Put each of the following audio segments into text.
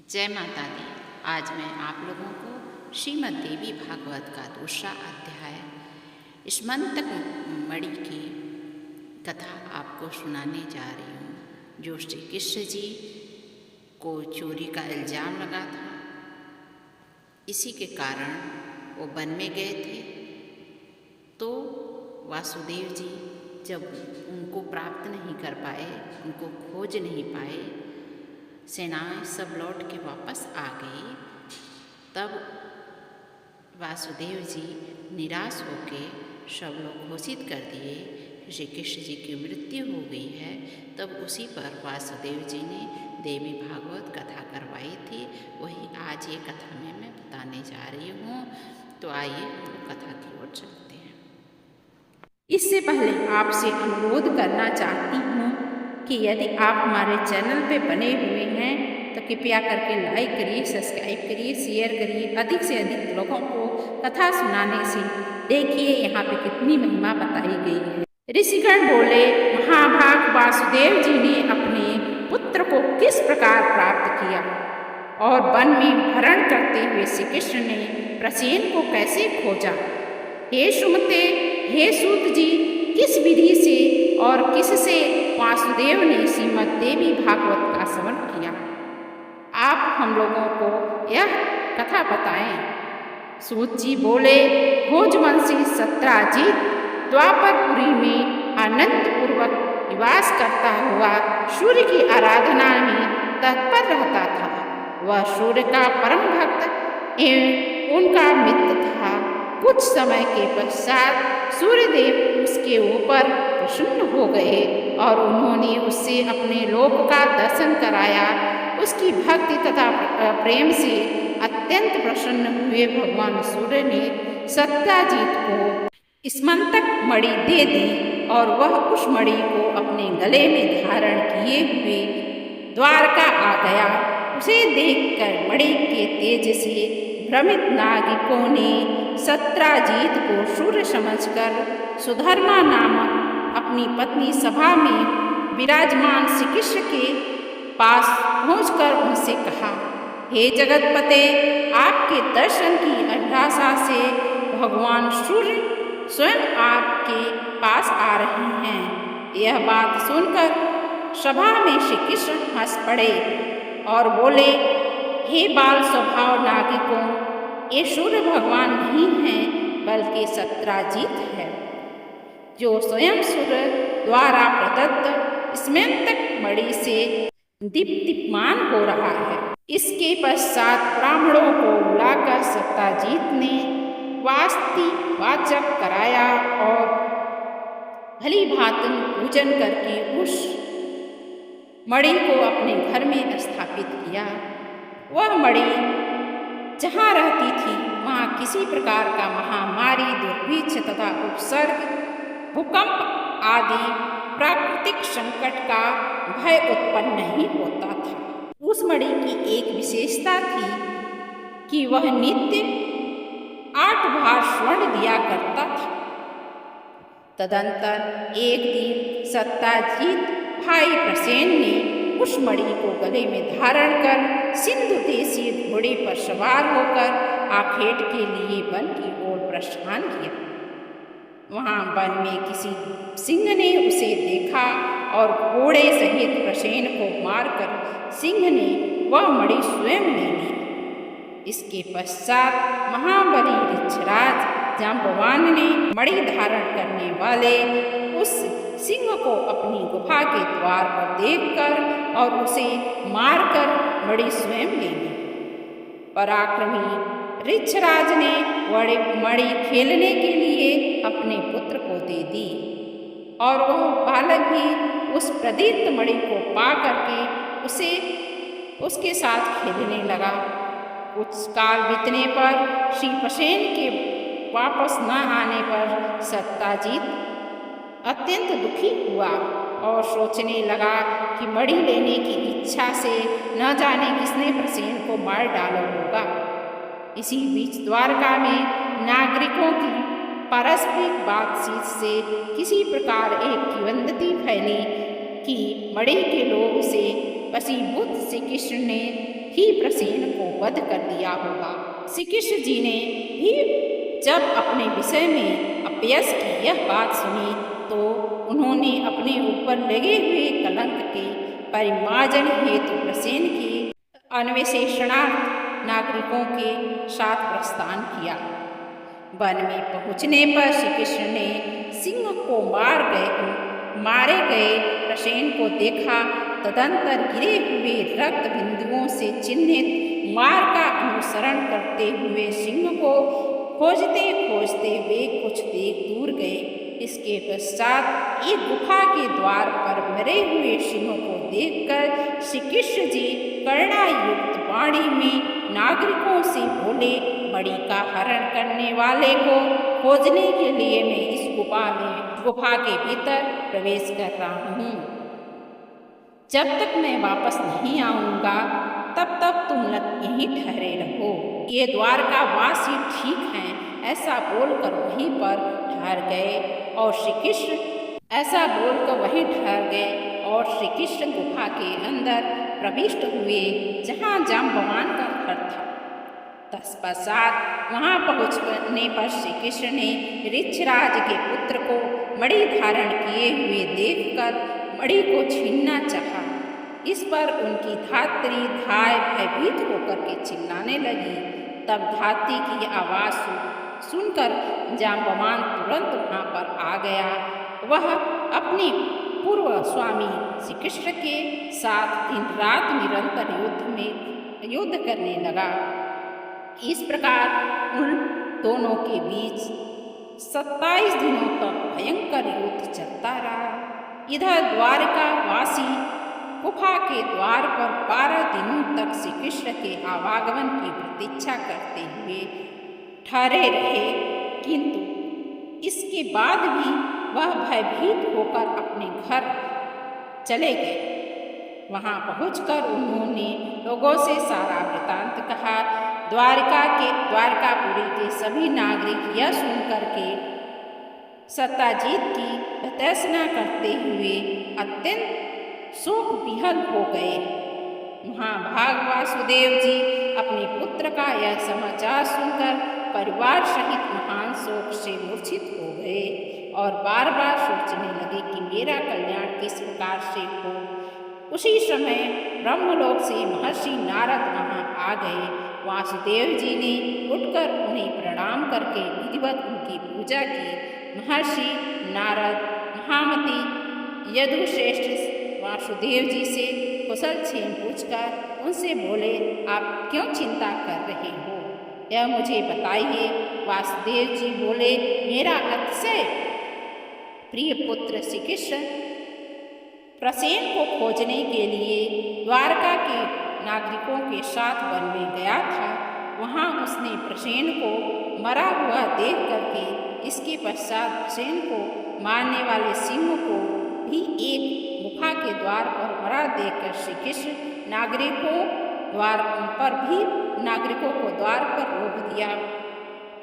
जय माता दी। आज मैं आप लोगों को श्रीमद् देवी भागवत का दूसरा अध्याय स्मंतक मणि की कथा आपको सुनाने जा रही हूँ, जो श्री कृष्ण जी को चोरी का इल्ज़ाम लगा था। इसी के कारण वो वन में गए थे। तो वासुदेव जी जब उनको प्राप्त नहीं कर पाए, उनको खोज नहीं पाए, सेनाएं सब लौट के वापस आ गई। तब वासुदेव जी निराश होके सब लोग घोषित कर दिए कि श्री कृष्ण जी की मृत्यु हो गई है। तब उसी पर वासुदेव जी ने देवी भागवत कथा करवाई थी। वही आज ये कथा में मैं बताने जा रही हूँ। तो आइए हम कथा की ओर चलते हैं। इससे पहले आपसे अनुरोध करना चाहती हूँ कि यदि आप हमारे चैनल पे बने हुए हैं तो कृपया करके लाइक करिए, सब्सक्राइब करिए, शेयर करिए, अधिक से अधिक लोगों को कथा सुनाने से। देखिए यहाँ पे कितनी महिमा बताई गई है। ऋषिगण बोले, महाभाग वासुदेव जी ने अपने पुत्र को किस प्रकार प्राप्त किया और वन में भरण करते हुए श्री कृष्ण ने प्रसेन को कैसे खोजा। हे सुमते, हे सूत जी, किस विधि से और किससे वासुदेव ने श्रीमद् देवी भागवत का श्रवण किया, आप हम लोगों को यह कथा बताएं। सूत जी बोले, भोजवंशी सत्राजीत द्वापरपुरी में अनंत पूर्वक निवास करता हुआ सूर्य की आराधना में तत्पर रहता था। वह सूर्य का परम भक्त एवं उनका मित्र था। कुछ समय के पश्चात सूर्यदेव उसके ऊपर प्रसन्न हो गए और उन्होंने उससे अपने लोक का दर्शन कराया। उसकी भक्ति तथा प्रेम से अत्यंत प्रसन्न हुए भगवान सूर्य ने सत्याजीत को स्मंतक मणि दे दी और वह उस मणि को अपने गले में धारण किए हुए द्वारका आ गया। उसे देखकर मणि के तेज से भ्रमित नागिकों ने सत्राजीत को सूर्य समझकर सुधर्मा नामक अपनी पत्नी सभा में विराजमान श्री कृष्ण के पास पहुंचकर उनसे कहा, हे जगतपते, आपके दर्शन की अभिलाषा से भगवान सूर्य स्वयं आपके पास आ रहे हैं। यह बात सुनकर सभा में श्री कृष्ण हंस पड़े और बोले, हे बाल स्वभाव नागिकों, ये सूर्य भगवान नहीं हैं बल्कि सत्राजीत है, जो स्वयं सूर्य द्वारा प्रदत्त स्मंतक मणि से दीप्तिमान हो रहा है। इसके पश्चात ब्राह्मणों को बुलाकर सत्याजीत ने वास्ति वाचक कराया और भली भांति पूजन करके उस मणि को अपने घर में स्थापित किया। वह मणि जहाँ रहती थी वहाँ किसी प्रकार का महामारी, दुर्भिक्ष तथा उपसर्ग, भूकंप आदि प्राकृतिक संकट का भय उत्पन्न नहीं होता था। उस मणि की एक विशेषता थी कि वह नित्य 8 भार स्वर्ण दिया करता था। तदंतर एक दिन सत्याजीत भाई प्रसेन ने उस मणि को गले में धारण कर सिंधु देशीय घोड़े पर सवार होकर आखेट के लिए वन की ओर प्रस्थान किया। वहां वन में किसी सिंह ने उसे देखा और घोड़े सहित प्रसेन को मारकर सिंह ने वह मणि स्वयं ले ली। इसके पश्चात महाबली ऋक्षराज जांबवान ने मणि धारण करने वाले उस सिंह को अपनी गुफा के द्वार पर देखकर और उसे मारकर मणि स्वयं ले ली। पराक्रमी ऋक्षराज ने मणि खेलने के लिए अपने पुत्र को दे दी और वह बालक भी उस प्रदीप्त मणि को पा करके उसके साथ खेलने लगा। कुछ काल बीतने पर श्री प्रसेन के वापस न आने पर सत्याजीत अत्यंत दुखी हुआ और सोचने लगा कि मणि लेने की इच्छा से न जाने किसने प्रसेन को मार डाला होगा। इसी बीच द्वारका में नागरिकों की पारस्परिक बातचीत से किसी प्रकार एक किंवदंती फैली कि मणि के लोभ से वशीभूत श्री कृष्ण ने ही प्रसेन को वध कर दिया होगा। श्री कृष्ण जी ने भी जब अपने विषय में अपयश की यह बात सुनी तो उन्होंने अपने ऊपर लगे हुए कलंक के परिमार्जन हेतु प्रसेन के अन्वेषणार्थ नागरिकों के साथ प्रस्थान किया। वन में पहुंचने पर श्री कृष्ण ने सिंह को मारे गए प्रसेन को देखा। तदंतर गिरे हुए रक्त बिंदुओं से चिन्हित मार्ग का अनुसरण करते हुए सिंह को खोजते खोजते वे कुछ देर दूर गए। इसके पश्चात एक गुफा के द्वार पर मरे हुए सिंह को देखकर श्री कृष्ण जी करुणायुक्त वाणी में नागरिकों से बोले, मणि का हरण करने वाले को खोजने के लिए मैं इस गुफा के भीतर प्रवेश कर रहा हूँ। जब तक मैं वापस नहीं आऊँगा तब तक तुम यहीं ठहरे रहो। ये द्वारका वासी ठीक हैं, ऐसा बोलकर वहीं पर ठहर गए और श्री कृष्ण गुफा के अंदर प्रविष्ट हुए जहाँ जाम्बवान का घर था। तत्पश्चात वहाँ पहुँचने पर श्री कृष्ण ने ऋक्षराज के पुत्र को मणि धारण किए हुए देखकर मणि को छीनना चाहा। इस पर उनकी धात्री धाय भयभीत होकर के चिल्लाने लगी। तब धात्री की आवाज़ सुनकर जाम्बवान तुरंत वहाँ पर आ गया। वह अपने पूर्व स्वामी श्री कृष्ण के साथ दिन रात निरंतर युद्ध करने लगा। इस प्रकार उन दोनों के बीच 27 दिनों तक भयंकर युद्ध चलता रहा। इधर द्वारका वासी गुफा के द्वार पर 12 दिनों तक श्री कृष्ण के आवागमन की प्रतीक्षा करते हुए ठहरे रहे, किंतु इसके बाद भी वह भयभीत होकर अपने घर चले गए। वहां पहुंचकर उन्होंने लोगों से सारा वृतांत कहा। द्वारकापुरी के सभी नागरिक यह सुनकर के सत्याजीत की प्रदर्शना करते हुए अत्यंत शोक विहल हो गए। महाभाग वासुदेव जी अपने पुत्र का यह समाचार सुनकर परिवार सहित महान शोक से मूर्छित हो गए और बार बार सोचने लगे कि मेरा कल्याण किस प्रकार से हो। उसी समय ब्रह्मलोक से महर्षि नारद वहाँ आ गए। वासुदेव जी ने उठकर उन्हें प्रणाम करके विधिवत उनकी पूजा की। महर्षि नारद महामती यदुश्रेष्ठ वासुदेव जी से कुशल क्षेम पूछकर उनसे बोले, आप क्यों चिंता कर रहे हो, यह मुझे बताइए। वासुदेव जी बोले, मेरा अतिशय प्रिय पुत्र श्री कृष्ण प्रसेन को खोजने के लिए द्वारका के नागरिकों के साथ वन में गया था। वहाँ उसने प्रसेन को मरा हुआ देख करके इसके पश्चात प्रसेन को मारने वाले सिंह को भी एक गुफा के द्वार पर मरा देखकर श्री कृष्ण नागरिकों को द्वार पर रोक दिया।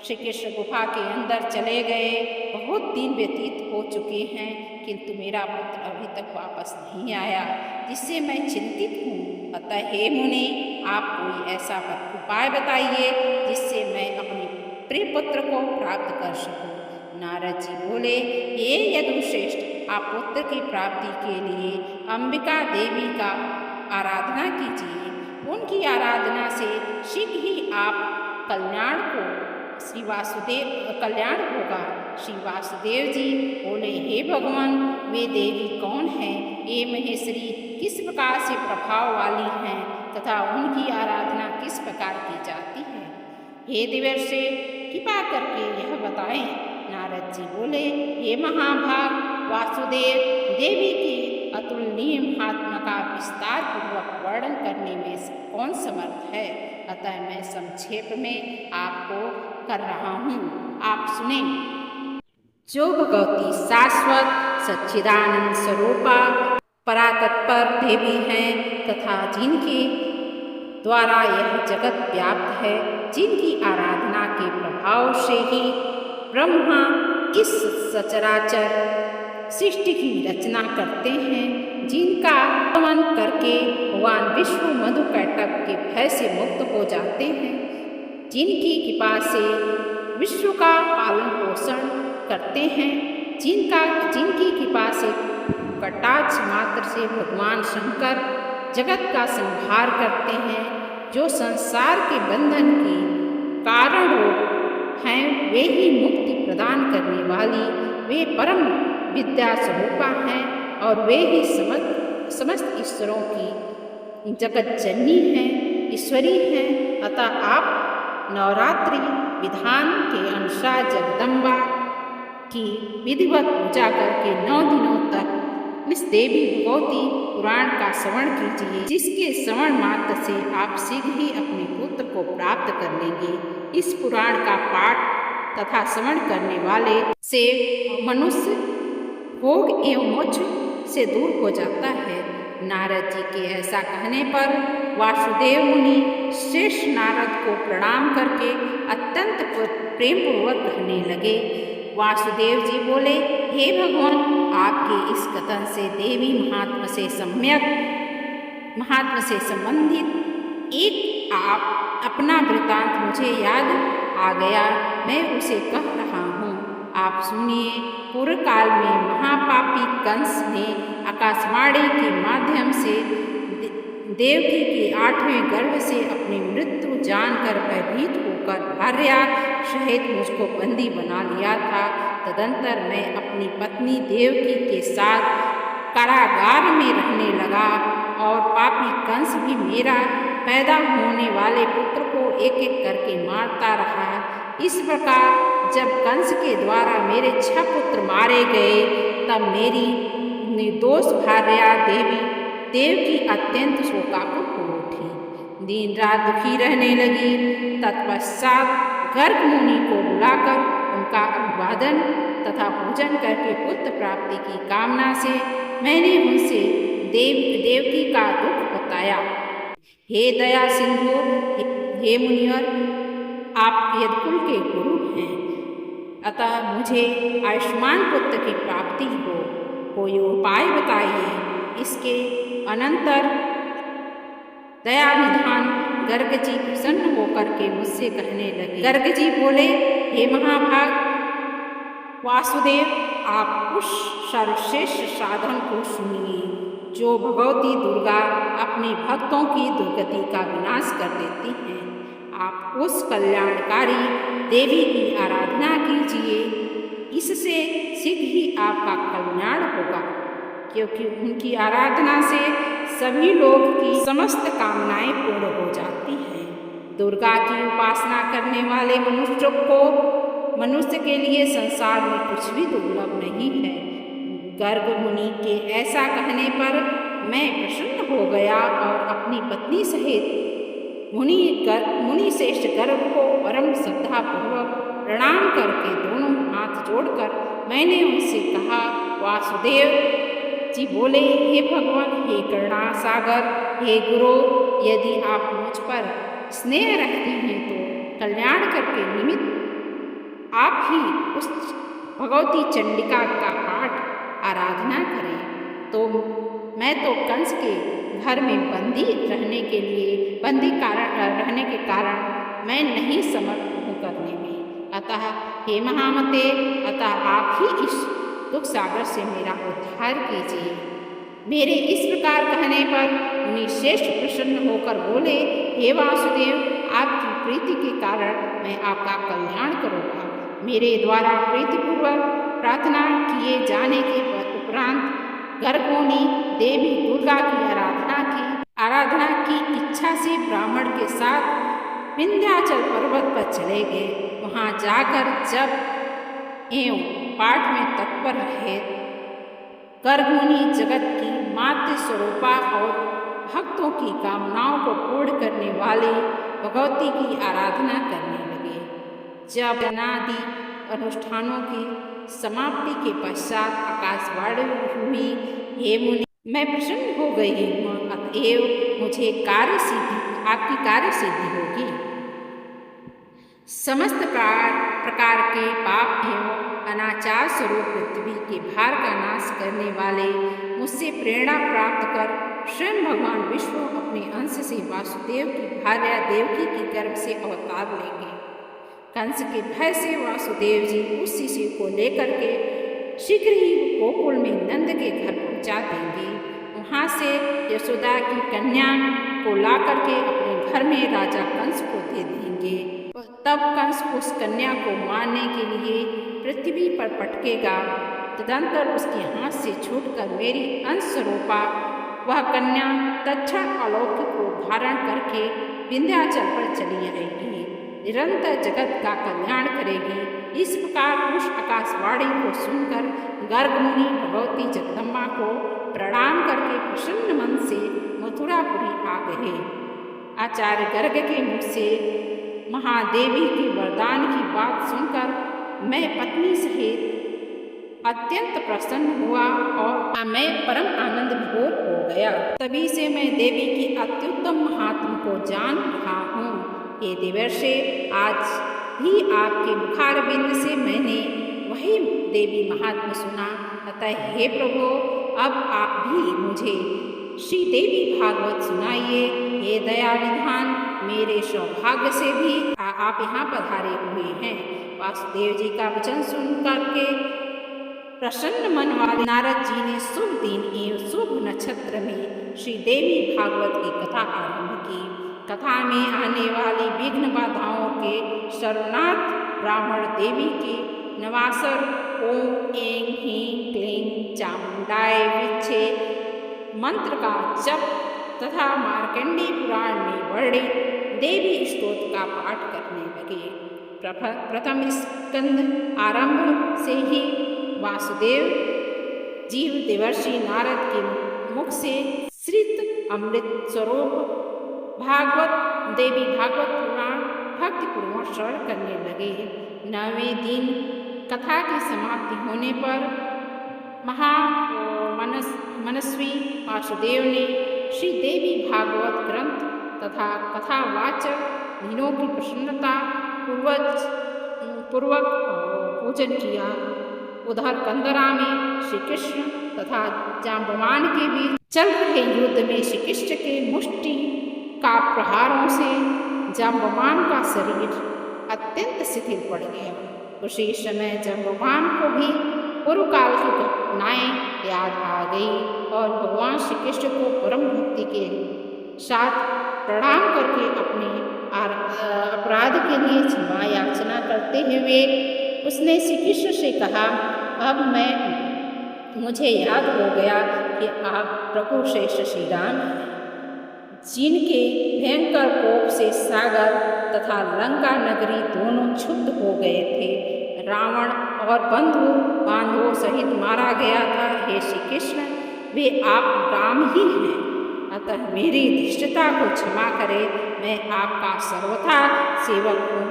श्री कृष्ण गुफा के अंदर चले गए। बहुत दिन व्यतीत हो चुके हैं, किंतु मेरा पुत्र अभी तक वापस नहीं आया, जिससे मैं चिंतित हूँ। अतः हे मुनि, आप कोई ऐसा उपाय बताइए जिससे मैं अपने प्रिय पुत्र को प्राप्त कर सकूँ। नारद जी बोले, हे यदुश्रेष्ठ, आप पुत्र की प्राप्ति के लिए अंबिका देवी का आराधना कीजिए। उनकी आराधना से शीघ्र ही आप कल्याण होगा। श्री वासुदेव जी बोले, हे भगवान, वे देवी कौन हैं? ये महेश्वरी किस प्रकार से प्रभाव वाली हैं तथा उनकी आराधना किस प्रकार की जाती है? हे देवर्षि, कृपा करके यह बताएं। नारद जी बोले, हे महाभाग वासुदेव, देवी की अतुलनीय महात्मा का विस्तार पूर्वक वर्णन करने में कौन समर्थ है? अतः मैं संक्षेप में आपको कर रहा हूँ, आप सुने। जो भगवती शाश्वत सच्चिदानंद स्वरूपा परातत्पर देवी हैं तथा जिनके द्वारा यह जगत व्याप्त है, जिनकी आराधना के प्रभाव से ही ब्रह्मा इस सचराचर सृष्टि की रचना करते हैं, जिनका दमन करके भगवान विष्णु मधुकैटभ के भय से मुक्त हो जाते हैं, जिनकी कृपा से विश्व का पालन पोषण करते हैं, जिनकी कृपा से कटाक्ष मात्र से भगवान शंकर जगत का संहार करते हैं, जो संसार के बंधन के कारण हैं, वे ही मुक्ति प्रदान करने वाली, वे परम विद्या स्वरूपा हैं और वे ही समस्त ईश्वरों की जगत जननी हैं, ईश्वरी हैं। अतः आप नवरात्रि विधान के अनुसार जगदम्बा की विधिवत पूजा करके 9 दिनों तक इस देवी भगवती पुराण का श्रवण कीजिए, जिसके श्रवण मात्र से आप शीघ्र ही अपने पुत्र को प्राप्त कर लेंगे। इस पुराण का पाठ तथा श्रवण करने वाले से मनुष्य भोग एवं मोक्ष से दूर हो जाता है। नारद जी के ऐसा कहने पर वासुदेव मुनि श्रेष्ठ नारद को प्रणाम करके अत्यंत प्रेमपूर्वक कहने लगे। वासुदेव जी बोले, हे भगवान, आपके इस कथन से देवी महात्म से संबंधित एक आप अपना वृतांत मुझे याद आ गया, मैं उसे कह रहा हूँ, आप सुनिए। पूर्व काल में महापापी कंस ने आकाशवाणी के माध्यम से देवकी के 8वें गर्भ से अपनी मृत्यु जानकर भयभीत होकर भार्या सहित मुझको बंदी बना लिया था। तदंतर मैं अपनी पत्नी देवकी के साथ कारागार में रहने लगा और पापी कंस भी मेरा पैदा होने वाले पुत्र को एक एक करके मारता रहा। इस प्रकार जब कंस के द्वारा मेरे 6 पुत्र मारे गए, तब मेरी निर्दोष भार्या देवकी अत्यंत शोकाकुल हो उठी, दिन रात दुखी रहने लगी। तत्पश्चात गर्ग मुनि को बुलाकर उनका अभिवादन तथा पूजन करके पुत्र प्राप्ति की कामना से मैंने उनसे देवकी का दुख बताया। हे दया सिंधु, हे मुनिवर, आप यदकुल के गुरु हैं, अतः मुझे आयुष्मान पुत्र की प्राप्ति हो, कोई उपाय बताइए। इसके अनंतर दया निधान गर्ग जी प्रसन्न होकर के मुझसे कहने लगे। गर्ग जी बोले, हे महाभाग वासुदेव, आप उस सर्वश्रेष्ठ साधन को सुनिए जो भगवती दुर्गा अपने भक्तों की दुर्गति का विनाश कर देती हैं। आप उस कल्याणकारी देवी की आराधना कीजिए, इससे शीघ्र ही आपका कल्याण होगा, क्योंकि उनकी आराधना से सभी लोग की समस्त कामनाएं पूर्ण हो जाती हैं। दुर्गा की उपासना करने वाले मनुष्य के लिए संसार में कुछ भी दुर्लभ नहीं है। गर्ग मुनि के ऐसा कहने पर मैं प्रसन्न हो गया और अपनी पत्नी सहित मुनि श्रेष्ठ गर्ग को परम श्रद्धापूर्वक प्रणाम करके दोनों हाथ जोड़कर मैंने उनसे कहा। वासुदेव जी बोले, हे भगवान, हे करुणा सागर, हे गुरु, यदि आप मुझ पर स्नेह रखते हैं तो कल्याण करके निमित्त आप ही उस भगवती चंडिका का पाठ आराधना करें। तो मैं तो कंस के घर में बंदी रहने के कारण मैं नहीं समर्थ हूँ करने में। अतः हे महामते, अतः आप ही इस दुख सागर से मेरा उद्धार कीजिए। मेरे इस प्रकार कहने पर मुनि श्रेष्ठ प्रसन्न होकर बोले, हे वासुदेव, आपकी प्रीति के कारण मैं आपका कल्याण करूँगा। मेरे द्वारा प्रीतिपूर्वक प्रार्थना किए जाने के उपरांत गर्गों ने देवी दुर्गा की आराधना की इच्छा से ब्राह्मण के साथ विंध्याचल पर्वत पर चले गए। वहाँ जाकर जप एवं पाठ में तत्पर रहे। गर्ग मुनि जगत की मातृ स्वरूपा और भक्तों की कामनाओं को पूर्ण करने वाली भगवती की आराधना करने लगे। जब अनादि अनुष्ठानों की समाप्ति के पश्चात आकाशवाणी हुई, हे मुनि, मैं प्रसन्न हो गई हूँ, अतएव मुझे आपकी कार्य सिद्धि होगी। समस्त प्रकार के पाप एवं अनाचार स्वरूप पृथ्वी के भार का नाश करने वाले मुझसे प्रेरणा प्राप्त कर स्वयं भगवान विष्णु अपने अंश से वासुदेव की भार्या देवकी के गर्भ से अवतार लेंगे। कंस के भय से वासुदेव जी उस शिशु को लेकर के शीघ्र ही गोकुल में नंद के घर पहुंचा देंगे। वहां से यशोदा की कन्या को ला करके अपने घर में राजा कंस को दे देंगे। तब कंस उस कन्या को मारने के लिए पृथ्वी पर पटकेगा। तदंतर उसके हाथ से छूटकर मेरी अंश रूपा वह कन्या तत्क्षण अलौकिक रूप धारण करके विंध्याचल पर चली आएगी, निरंतर जगत का कल्याण करेगी। इस प्रकार उस आकाशवाणी को सुनकर गर्ग मुनि भगवती जगदम्बा को प्रणाम करके प्रसन्न मन से मथुरापुरी आ गए। आचार्य गर्ग के मुख से महादेवी के वरदान की बात सुनकर मैं पत्नी सहित अत्यंत प्रसन्न हुआ और मैं परम आनंद विभोर हो गया। तभी से मैं देवी की अत्युत्तम महात्म को जान रहा हूँ। हे देवर्षि, आज भी आपके मुखारबिंद से मैंने वही देवी महात्म सुना। अतः हे प्रभु, अब आप भी मुझे श्री देवी भागवत सुनाइए। हे दया निधान, मेरे सौभाग्य से भी आप यहाँ पधारे हुए हैं। वासुदेव जी का वचन सुन करके प्रसन्न मन वाले नारद जी ने शुभ दिन एवं शुभ नक्षत्र में श्री देवी भागवत की कथा आरंभ की। कथा में आने वाली विघ्न बाधाओं के सर्वनाथ ब्राह्मण देवी के नवासर ओम ऐं ह्रीं क्लीं चामुंडाय विच्छे मंत्र का जप तथा मार्कंडेय पुराण में वर्णित देवी स्तोत्र का पाठ करने लगे। प्रथम स्कंद आरंभ से ही वासुदेव जीव देवर्षि नारद के मुख से श्रित अमृत स्वरूप भागवत देवी भागवत पुराण भक्तिपूर्वक श्रवण करने लगे। 9वें दिन कथा की समाप्ति होने पर मनस्वी वासुदेव ने श्री देवी भागवत ग्रंथ तथा कथावाचक दिनों की प्रसन्नता पूर्वक पूजन किया। उधर कंदरा में श्री कृष्ण तथा जाम्बवान के बीच चल रहे युद्ध में श्री कृष्ण के मुष्टि का प्रहारों से जाम्बवान का शरीर अत्यंत शिथिल पड़ गया। उसी समय जाम्बवान को भी पूर्व काल की घटनाएं याद आ गई और भगवान श्री कृष्ण को परम भक्ति के साथ प्रणाम करके अपने अपराध के लिए क्षमा याचना करते हुए उसने श्री कृष्ण से कहा, अब मुझे याद हो गया कि आप प्रभु श्रेष्ठ श्री राम हैं, जिनके भयंकर कोप से सागर तथा लंका नगरी दोनों क्षुब्ध हो गए थे। रावण और बांधवों सहित मारा गया था। हे श्री कृष्ण, वे आप राम ही हैं, अतः मेरी धृष्टता को क्षमा करें। मैं आपका सर्वथा सेवक हूँ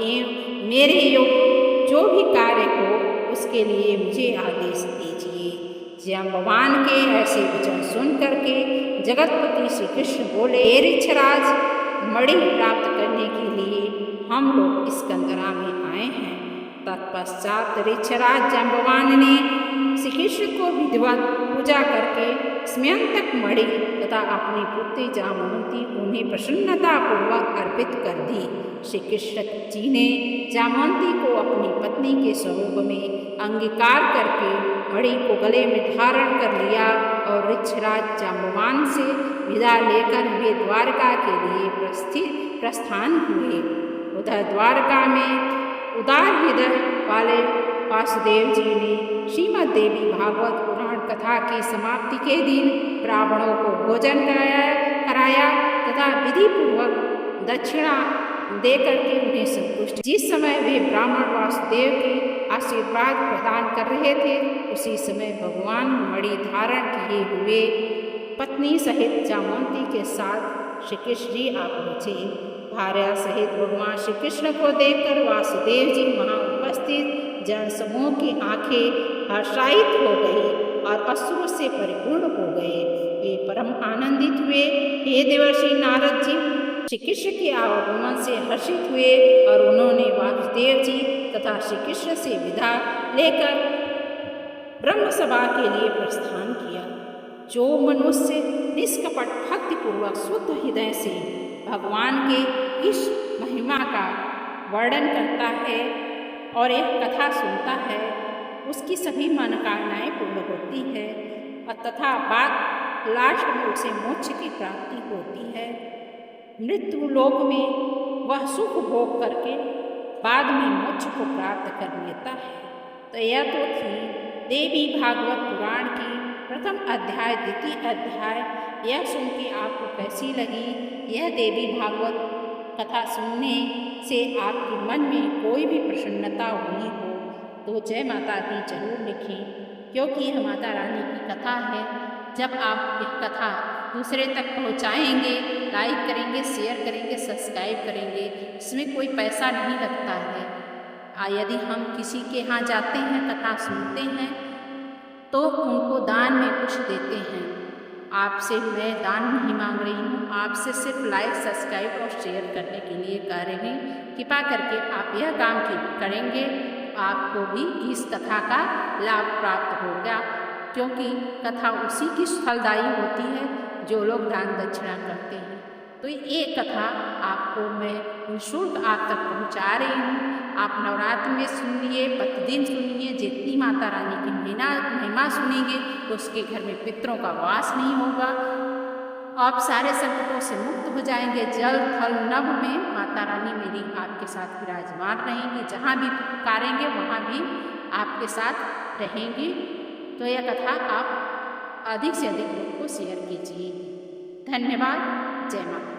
एवं मेरे योग जो भी कार्य हो उसके लिए मुझे आदेश दीजिए। जाम्बवान के ऐसे वचन सुन करके जगतपति श्री कृष्ण बोले, हे ऋक्षराज, मणि प्राप्त करने के लिए हम लोग इस कंदरा में आए हैं। तत्पश्चात ऋक्षराज जाम्बवान ने श्री कृष्ण को विधिवत पूजा करके स्मयंतक मणि तथा अपनी पुत्री जामवंती उन्हें प्रसन्नतापूर्वक अर्पित कर दी। श्री कृष्ण जी ने जामवंती को अपनी पत्नी के स्वरूप में अंगीकार करके मणि को गले में धारण कर लिया और ऋक्षराज जाम्बवान से विदा लेकर वे द्वारका के लिए प्रस्थान हुए। उधर द्वारका में उदार हृदय वाले वासुदेव जी ने श्रीमद् देवी भागवत पुराण कथा की समाप्ति के दिन ब्राह्मणों को भोजन कराया तथा विधि पूर्वक दक्षिणा देकर के उन्हें संतुष्ट। जिस समय वे ब्राह्मण वासुदेव के आशीर्वाद प्रदान कर रहे थे, उसी समय भगवान मणि धारण किए हुए पत्नी सहित जामवंती के साथ श्री कृष्ण जी आ पहुँचे। भार्या सहित भगवान श्री कृष्ण को देखकर वासुदेव जी वहाँ उपस्थित जन समूह की आंखें हर्षायित हो गई और अश्रु से परिपूर्ण हो गए। वे परम आनंदित हुए। हे देवर्षि नारद जी, श्री कृष्ण के आगमन से हर्षित हुए और उन्होंने वासुदेव जी तथा श्री कृष्ण से विदा लेकर ब्रह्म सभा के लिए प्रस्थान किया। जो मनुष्य निष्कपट भक्तिपूर्वक शुद्ध हृदय से भगवान के इस महिमा का वर्णन करता है और एक कथा सुनता है, उसकी सभी मनोकामनाएं पूर्ण होती है और तथा बाद लास्ट में उसे मोक्ष की प्राप्ति होती है। मृत्यु लोक में वह सुख भोग करके बाद में मोक्ष को प्राप्त कर लेता है। तो यह तो थी देवी भागवत पुराण की प्रथम अध्याय द्वितीय अध्याय। यह सुन के आपको कैसी लगी? यह देवी भागवत कथा सुनने से आपके मन में कोई भी प्रसन्नता हुई हो तो जय माता दी जरूर लिखें, क्योंकि यह माता रानी की कथा है। जब आप यह कथा दूसरे तक पहुंचाएंगे, लाइक करेंगे, शेयर करेंगे, सब्सक्राइब करेंगे, इसमें कोई पैसा नहीं लगता है। यदि हम किसी के यहाँ जाते हैं, कथा सुनते हैं, तो उनको दान में कुछ देते हैं। आपसे मैं दान नहीं मांग रही हूँ, आपसे सिर्फ लाइक, सब्सक्राइब और शेयर करने के लिए कह रही हूँ। कृपा करके आप यह काम करेंगे, आपको भी इस कथा का लाभ प्राप्त होगा, क्योंकि कथा उसी की फलदायी होती है जो लोग दान दक्षिणा करते हैं। तो ये कथा आपको मैं निःशुल्क आप तक पहुँचा रही हूँ। आप नवरात्र में सुनिए, प्रतिदिन सुनिए। जितनी माता रानी की महिमा सुनेंगे तो उसके घर में पितरों का वास नहीं होगा। आप सारे संकटों से मुक्त हो जाएंगे। जल थल नभ में माता रानी मेरी आपके साथ विराजमान रहेंगी। जहाँ भी पुकारेंगे वहाँ भी आपके साथ रहेंगी। तो यह कथा आप अधिक से अधिक लोग को शेयर कीजिए। धन्यवाद। जय माता।